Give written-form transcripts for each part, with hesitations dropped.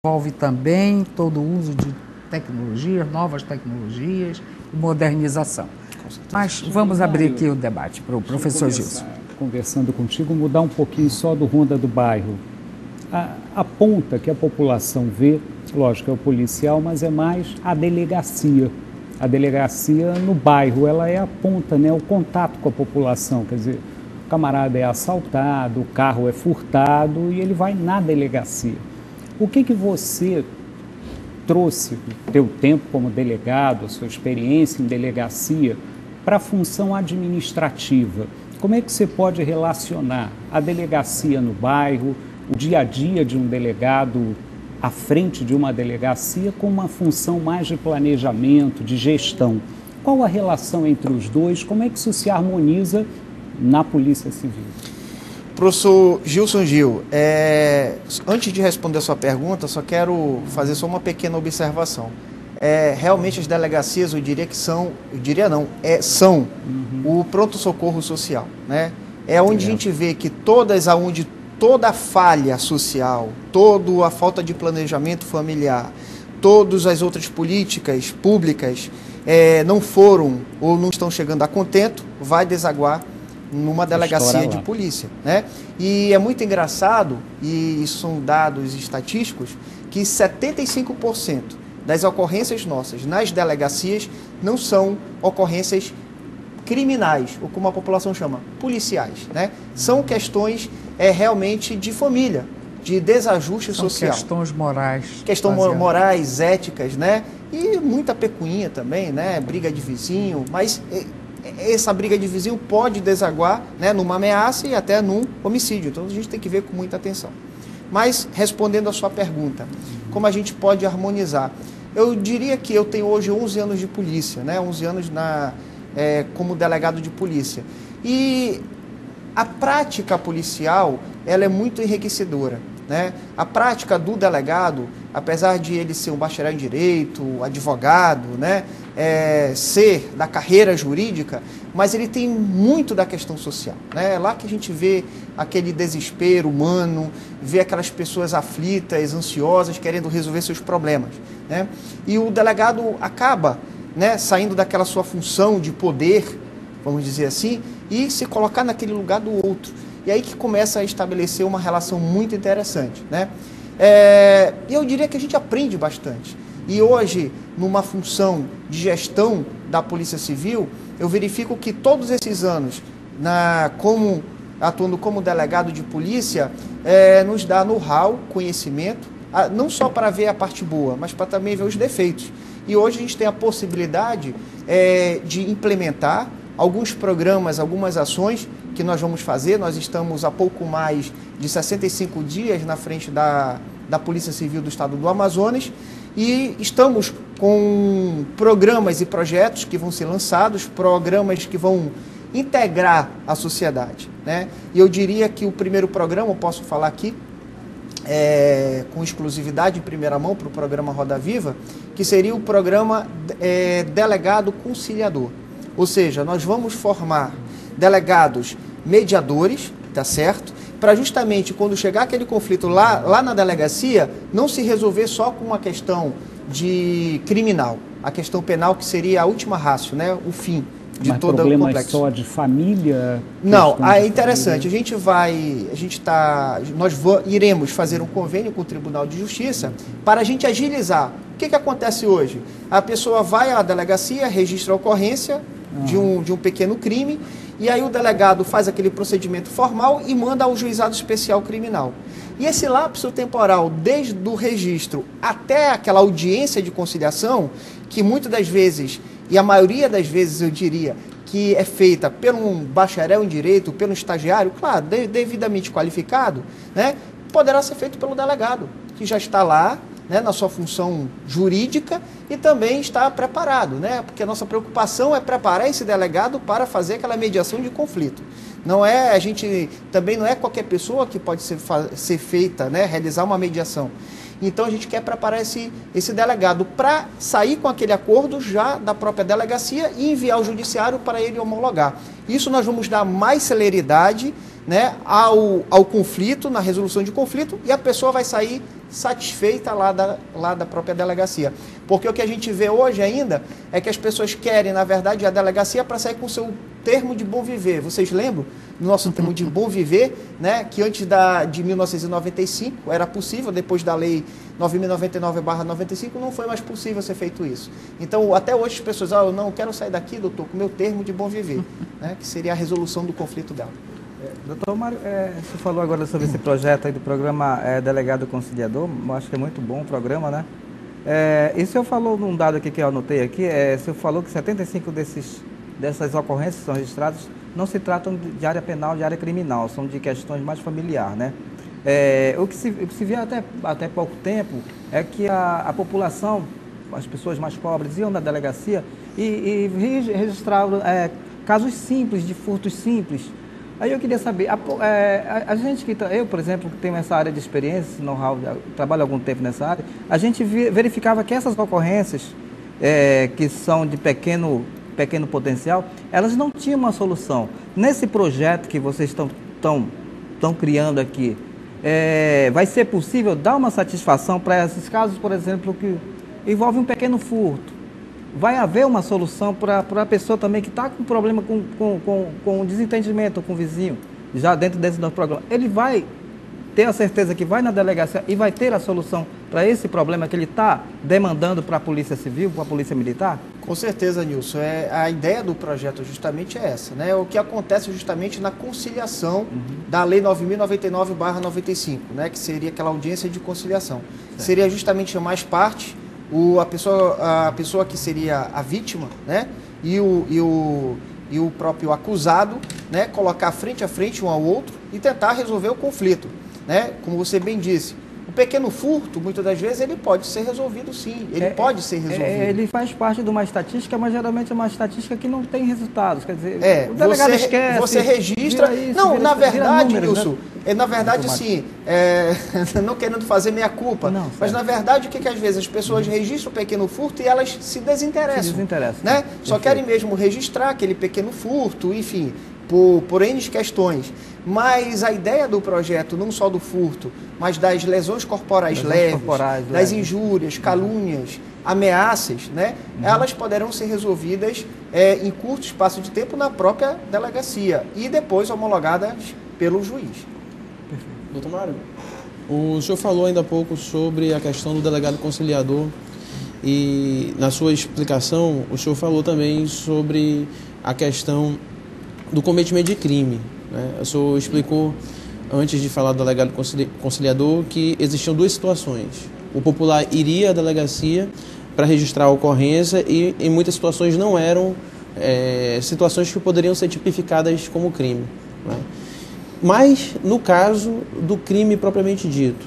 envolve também todo o uso de tecnologias, novas tecnologias e modernização. Mas vamos abrir aqui o debate para o professor Gilson. Conversando contigo, mudar um pouquinho só do Ronda do Bairro. A ponta que a população vê, lógico, é o policial, mas é mais a delegacia. A delegacia no bairro, ela é a ponta, né, o contato com a população. Quer dizer, o camarada é assaltado, o carro é furtado e ele vai na delegacia. O que você trouxe do teu tempo como delegado, a sua experiência em delegacia, para a função administrativa? Como é que você pode relacionar a delegacia no bairro, o dia a dia de um delegado à frente de uma delegacia com uma função mais de planejamento, de gestão? Qual a relação entre os dois? Como é que isso se harmoniza na Polícia Civil? Professor Gilson Gil, antes de responder a sua pergunta, só quero fazer só uma pequena observação. Realmente as delegacias, eu diria que são o pronto-socorro social, né? É onde a gente vê que toda a falha social, toda a falta de planejamento familiar, todas as outras políticas públicas não foram ou não estão chegando a contento, vai desaguar numa delegacia de polícia, né? E é muito engraçado, e isso são dados estatísticos, que 75% das ocorrências nossas nas delegacias não são ocorrências criminais, ou como a população chama, policiais, né? São questões realmente de família, de desajuste social. Questões morais. Questões morais, éticas, né? E muita pecuinha também, né? Briga de vizinho, mas essa briga de vizinho pode desaguar, né, numa ameaça e até num homicídio. Então a gente tem que ver com muita atenção. Mas, respondendo a sua pergunta, como a gente pode harmonizar? Eu diria que eu tenho hoje 11 anos de polícia, né, 11 anos como delegado de polícia. E a prática policial, ela é muito enriquecedora, né? A prática do delegado, apesar de ele ser um bacharel em direito, advogado, né, ser da carreira jurídica, mas ele tem muito da questão social, né? É lá que a gente vê aquele desespero humano, vê aquelas pessoas aflitas, ansiosas, querendo resolver seus problemas, né? E o delegado acaba, né, saindo daquela sua função de poder, vamos dizer assim, e se colocar naquele lugar do outro. E aí que começa a estabelecer uma relação muito interessante, né? Eu diria que a gente aprende bastante. E hoje, numa função de gestão da Polícia Civil, eu verifico que todos esses anos, atuando como delegado de polícia, nos dá know-how, conhecimento, não só para ver a parte boa, mas para também ver os defeitos. E hoje a gente tem a possibilidade de implementar alguns programas, algumas ações que nós vamos fazer. Nós estamos há pouco mais de 65 dias na frente da Polícia Civil do Estado do Amazonas e estamos com programas e projetos que vão ser lançados, programas que vão integrar a sociedade, né? E eu diria que o primeiro programa, eu posso falar aqui, com exclusividade em primeira mão para o programa Roda Viva, que seria o programa Delegado Conciliador. Ou seja, nós vamos formar delegados mediadores, tá certo? Para justamente quando chegar aquele conflito lá na delegacia, não se resolver só com uma questão de criminal, a questão penal que seria a última ratio, né? O fim de todo o complexo. Só de família? Não, é interessante. Nós iremos fazer um convênio com o Tribunal de Justiça para a gente agilizar. O que acontece hoje? A pessoa vai à delegacia, registra a ocorrência de um pequeno crime, e aí o delegado faz aquele procedimento formal e manda ao juizado especial criminal. E esse lapso temporal, desde o registro até aquela audiência de conciliação, que muitas das vezes, e a maioria das vezes eu diria, que é feita por um bacharel em direito, pelo estagiário, claro, devidamente qualificado, né, poderá ser feito pelo delegado, que já está lá, né, na sua função jurídica e também está preparado, né, porque a nossa preocupação é preparar esse delegado para fazer aquela mediação de conflito. Também não é qualquer pessoa que pode ser feita, né, realizar uma mediação. Então a gente quer preparar esse delegado para sair com aquele acordo já da própria delegacia e enviar ao judiciário para ele homologar. Isso nós vamos dar mais celeridade, né, ao conflito, na resolução de conflito, e a pessoa vai sair satisfeita lá da própria delegacia. Porque o que a gente vê hoje ainda é que as pessoas querem, na verdade, a delegacia para sair com o seu termo de bom viver. Vocês lembram do nosso termo de bom viver, né? Que antes de 1995 era possível, depois da lei 9.099/95 não foi mais possível ser feito isso. Então, até hoje as pessoas, eu não quero sair daqui, doutor, com o meu termo de bom viver, né? Que seria a resolução do conflito dela. Doutor Mário, você falou agora sobre esse projeto aí do programa Delegado Conciliador, eu acho que é muito bom o programa, né? E o senhor falou num dado aqui que eu anotei aqui, o senhor falou que 75 dessas ocorrências que são registradas não se tratam de área penal, de área criminal, são de questões mais familiares, né? O que se vê até pouco tempo é que a população, as pessoas mais pobres, iam na delegacia e registravam casos simples, de furtos simples. Aí eu queria saber, a gente eu, por exemplo, que tenho essa área de experiência, know-how, trabalho há algum tempo nessa área, a gente verificava que essas ocorrências, que são de pequeno potencial, elas não tinham uma solução. Nesse projeto que vocês estão criando aqui, vai ser possível dar uma satisfação para esses casos, por exemplo, que envolve um pequeno furto? Vai haver uma solução para a pessoa também que está com problema com desentendimento com o vizinho, já dentro desse nosso programa. Ele vai ter a certeza que vai na delegacia e vai ter a solução para esse problema que ele está demandando para a Polícia Civil, para a Polícia Militar? Com certeza, Nilson. A ideia do projeto justamente é essa, né? O que acontece justamente na conciliação da Lei 9.099/95, né? Que seria aquela audiência de conciliação. Certo. Seria justamente mais parte a pessoa que seria a vítima, né? E o próprio acusado, né? Colocar frente a frente um ao outro e tentar resolver o conflito, né? Como você bem disse, o pequeno furto, muitas das vezes, ele pode ser resolvido sim, pode ser resolvido. Ele faz parte de uma estatística, mas geralmente é uma estatística que não tem resultados, quer dizer, o delegado esquece. Você registra... Isso, não, na verdade, números, Nilson, né? na verdade, sim, não querendo fazer meia-culpa, mas na verdade, o que às vezes as pessoas registram o pequeno furto e elas se desinteressam. Né? Só querem mesmo registrar aquele pequeno furto, enfim, por N questões. Mas a ideia do projeto, não só do furto, mas das lesões corporais leves, das injúrias, calúnias, ameaças, né? Elas poderão ser resolvidas em curto espaço de tempo na própria delegacia e depois homologadas pelo juiz. Perfeito. Doutor Mário, o senhor falou ainda há pouco sobre a questão do delegado conciliador e na sua explicação o senhor falou também sobre a questão do cometimento de crime, né? O senhor explicou, antes de falar do delegado conciliador, que existiam duas situações. O popular iria à delegacia para registrar a ocorrência e, em muitas situações, não eram situações que poderiam ser tipificadas como crime, né? Mas, no caso do crime propriamente dito,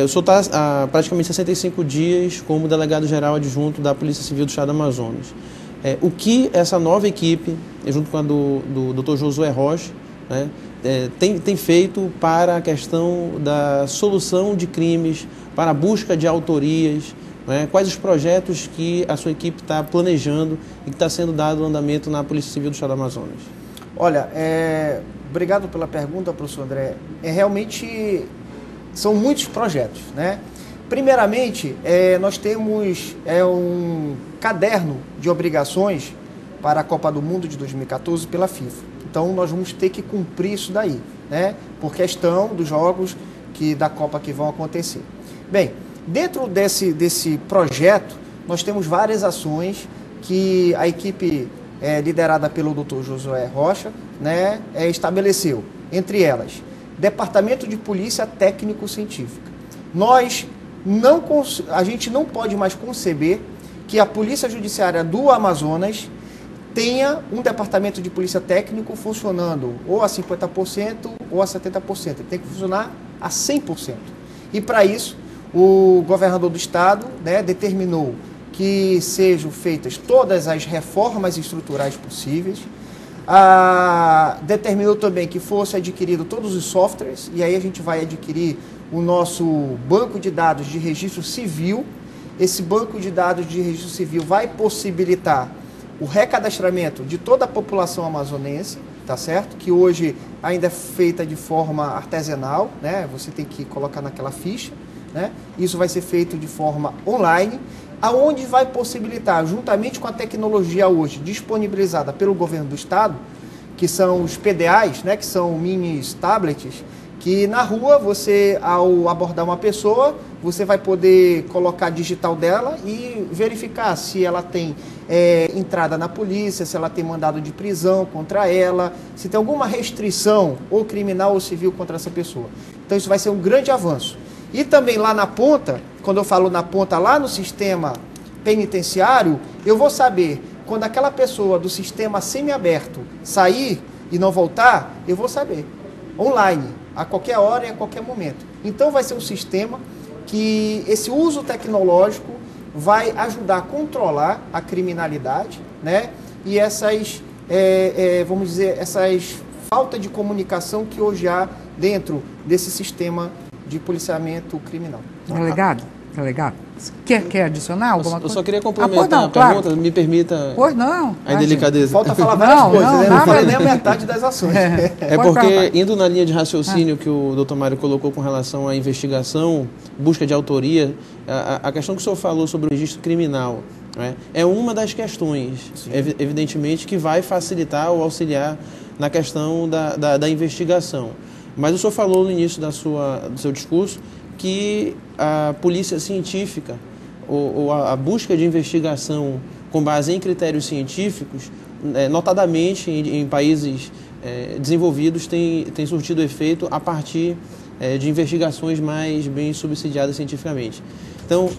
o senhor está há praticamente 65 dias como delegado-geral adjunto da Polícia Civil do Estado do Amazonas. O que essa nova equipe, junto com a do Dr. Josué Rocha, né, tem feito para a questão da solução de crimes, para a busca de autorias, né? Quais os projetos que a sua equipe está planejando e que está sendo dado andamento na Polícia Civil do Estado do Amazonas? Olha, obrigado pela pergunta, professor André. Realmente são muitos projetos, né? Primeiramente, nós temos um caderno de obrigações para a Copa do Mundo de 2014 pela FIFA. Então, nós vamos ter que cumprir isso daí, né? Por questão dos jogos da Copa que vão acontecer. Bem, dentro desse projeto, nós temos várias ações que a equipe liderada pelo Dr. Josué Rocha, né, estabeleceu. Entre elas, Departamento de Polícia Técnico-Científica. A gente não pode mais conceber que a Polícia Judiciária do Amazonas tenha um departamento de polícia técnico funcionando ou a 50% ou a 70%. Ele tem que funcionar a 100%. E para isso, o governador do estado, né, determinou que sejam feitas todas as reformas estruturais possíveis, determinou também que fosse adquirido todos os softwares, e aí a gente vai adquirir o nosso banco de dados de registro civil. Esse banco de dados de registro civil vai possibilitar o recadastramento de toda a população amazonense, tá certo? Que hoje ainda é feita de forma artesanal, né? Você tem que colocar naquela ficha, né? Isso vai ser feito de forma online, aonde vai possibilitar, juntamente com a tecnologia hoje disponibilizada pelo governo do estado, que são os PDAs, né, que são mini tablets, que na rua você, ao abordar uma pessoa, você vai poder colocar a digital dela e verificar se ela tem entrada na polícia, se ela tem mandado de prisão contra ela, se tem alguma restrição ou criminal ou civil contra essa pessoa. Então isso vai ser um grande avanço. E também lá na ponta, quando eu falo na ponta, lá no sistema penitenciário, eu vou saber, quando aquela pessoa do sistema semiaberto sair e não voltar, eu vou saber, online, a qualquer hora e a qualquer momento. Então vai ser um sistema que esse uso tecnológico vai ajudar a controlar a criminalidade, né? E essas, vamos dizer, essas falta de comunicação que hoje há dentro desse sistema de policiamento criminal. Delegado, quer adicionar alguma coisa? Eu só queria complementar a pergunta, claro. Me permita pois não, a delicadeza. Falta falar várias coisas, né? Não falei nem a metade das ações. É porque, indo na linha de raciocínio que o doutor Mário colocou com relação à investigação, busca de autoria, a questão que o senhor falou sobre o registro criminal, né, é uma das questões, evidentemente, que vai facilitar ou auxiliar na questão da investigação. Mas o senhor falou no início do seu discurso que a polícia científica ou a busca de investigação com base em critérios científicos, notadamente em países desenvolvidos, tem surtido efeito a partir de investigações mais bem subsidiadas cientificamente. Então,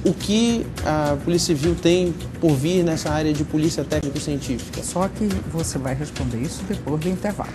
o que a Polícia Civil tem por vir nessa área de polícia técnico-científica? Só que você vai responder isso depois do intervalo.